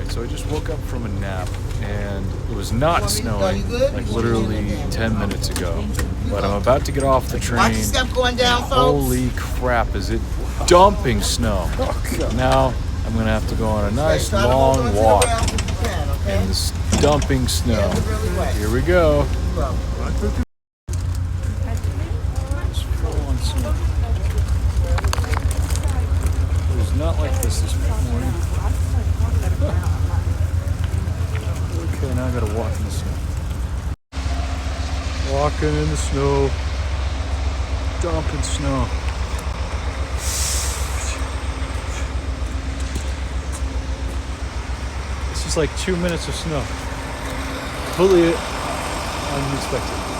Alright, so I just woke up from a nap and it was not snowing like literally 10 minutes ago. But I'm about to get off the train. Watch your step going down, folks. Holy crap, is it dumping snow. Now I'm gonna have to go on a nice long walk in this dumping snow. Here we go. It's full on snow. It was not like this morning. Okay, now I gotta walk in the snow. Walking in the snow. Dumping snow. It's just like 2 minutes of snow. Completely unexpected.